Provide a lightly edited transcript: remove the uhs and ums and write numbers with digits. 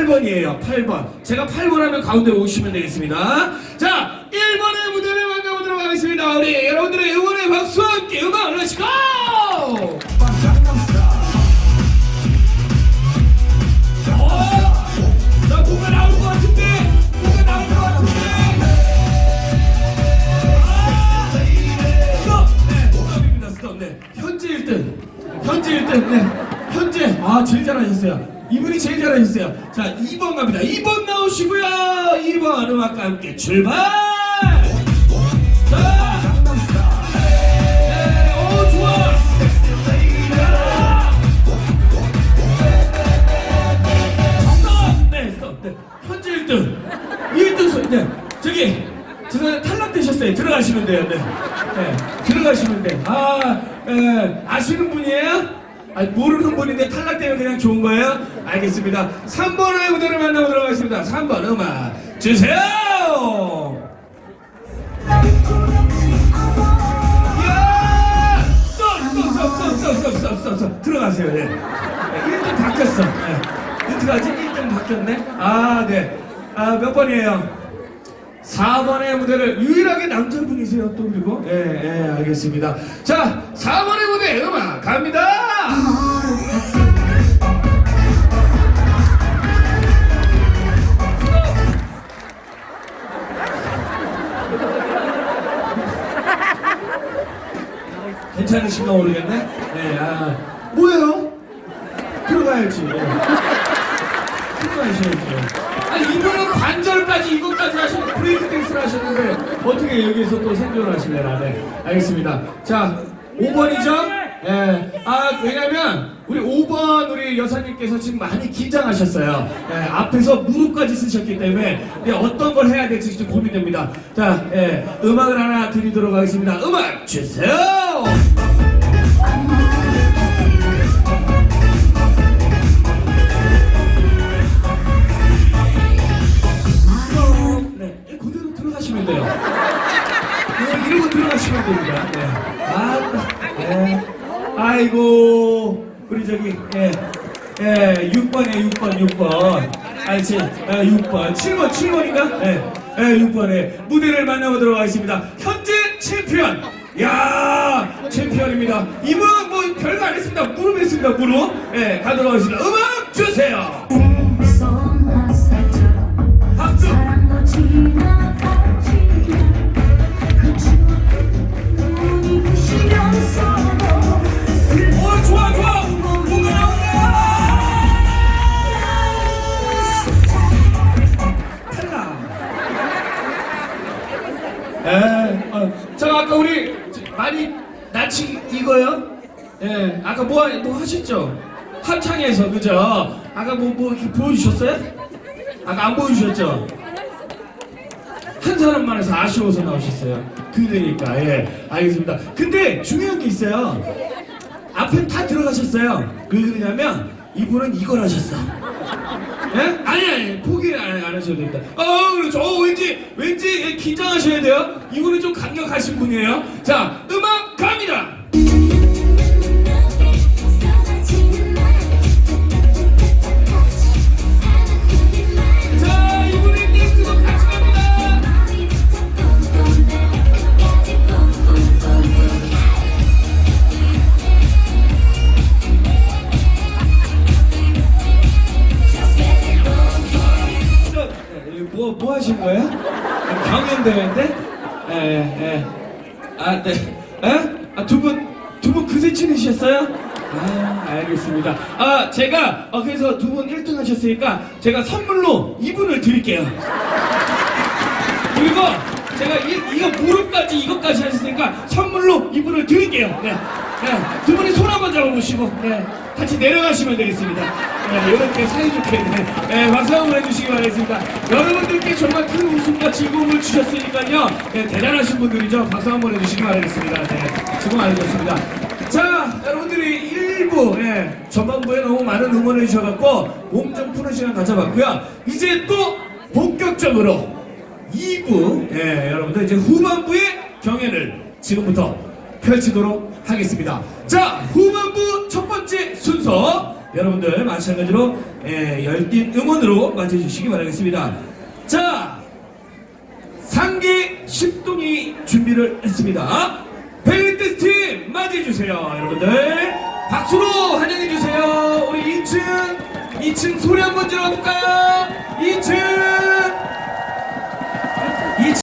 8번이에요. 8번. 제가 8번 하면 가운데로 오시면 되겠습니다. 자, 1번의 무대를 만나보도록 하겠습니다. 우리 여러분들의 응원의 박수와 함께 음악 렛츠고! 자, 뭐가 나올 것 같은데? 뭐가 나올 것 같은데? 스톱! 네, 스톱입니다. 스톱. 네. 현재 1등. 현재 1등. 네. 현재. 제일 잘하셨어요. 이분이 제일 잘하셨어요. 자, 2번 갑니다. 2번 나오시고요. 2번 음악과 함께 출발! 자! 네, 오, 좋아! 스톱! 네, 스톱. 네. 현재 1등. 1등 소리. 네. 저기, 죄송해요. 탈락되셨어요. 들어가시면 돼요. 네. 네. 들어가시면 돼요. 아시는 분이에요? 모르는 분인데 탈락되면 그냥 좋은 거예요? 알겠습니다. 3번의 무대를 만나보도록 하겠습니다. 3번 음악 주세요! 이야! 스톱! 들어가세요. 네. 1등 바뀌었어. 네. 어떡하지? 1등 바뀌었네? 네. 몇 번이에요? 4번의 무대를 유일하게 남자분이세요 또 그리고 알겠습니다. 자 4번의 무대 음악 갑니다. 괜찮으신가 모르겠네. 뭐예요? 들어가야지. 들어가셔야죠. 이분은 관절까지 이것까지 하시는 브레이크 댄스를 하셨는데 어떻게 여기서 또 생존을 하실래나. 네, 알겠습니다. 자, 5번이죠? 왜냐면 우리 5번 우리 여사님께서 지금 많이 긴장하셨어요. 앞에서 무릎까지 쓰셨기 때문에 어떤 걸 해야 될지 좀 고민됩니다. 자, 음악을 하나 드리도록 하겠습니다. 음악 주세요! 그대로 들어가시면 돼요. 이러고 들어가시면 됩니다. 아이고, 우리 저기, 6번이에요, 6번. 6번. 7번인가? 6번에 무대를 만나보도록 하겠습니다. 현재 챔피언! 챔피언입니다. 이분은 뭐 별거 안 했습니다. 무릎 했습니다, 무릎. 가도록 하겠습니다. 음악 주세요! 박수! 좋아! 뭐가 나온다! 자, 아까 우리 많이 낯이 익어요? 아까 뭐 하셨죠? 합창에서, 그죠? 아까 뭐 이렇게 보여주셨어요? 아까 안 보여주셨죠? 한 사람만 해서 아쉬워서 나오셨어요. 그러니까, 알겠습니다. 근데 중요한 게 있어요. 앞에 다 들어가셨어요. 왜 그러냐면 이분은 이걸 하셨어. 아니 포기 안 하셔도 됩니다. 그렇죠. 왠지 긴장하셔야 돼요. 이분은 좀 강력하신 분이에요. 자, 음악 갑니다. 자, 이분의 댄스도 같이 갑니다. 뭐 하신 거예요? 경연대회인데? 두 분 그새 치르셨어요? 알겠습니다. 제가 그래서 두 분 1등 하셨으니까 제가 선물로 이분을 드릴게요. 그리고 제가 이거 무릎까지 이것까지 하셨으니까 선물로 이분을 드릴게요. 두 분이 손 한번 잡아보시고 같이 내려가시면 되겠습니다. 이렇게 사이좋게 박수 한번 해주시기 바라겠습니다. 여러분들께 정말 큰 웃음과 즐거움을 주셨으니까요. 대단하신 분들이죠. 박수 한번 해주시기 바라겠습니다. 수고 많으셨습니다. 자, 여러분들이 1부 전반부에 너무 많은 응원해 주셔갖고 몸 좀 푸는 시간 가져봤고요. 이제 또 본격적으로 2부 여러분들 이제 후반부의 경연을 지금부터 펼치도록 하겠습니다. 자, 후반부 첫 번째 순서 여러분들 마찬가지로 열띤 응원으로 맞이해주시기 바라겠습니다. 자, 상기 10동이 준비를 했습니다. 벨리댄스 팀 맞이해주세요. 여러분들 박수로 환영해주세요. 우리 2층 소리 한번 질러볼까요? 2층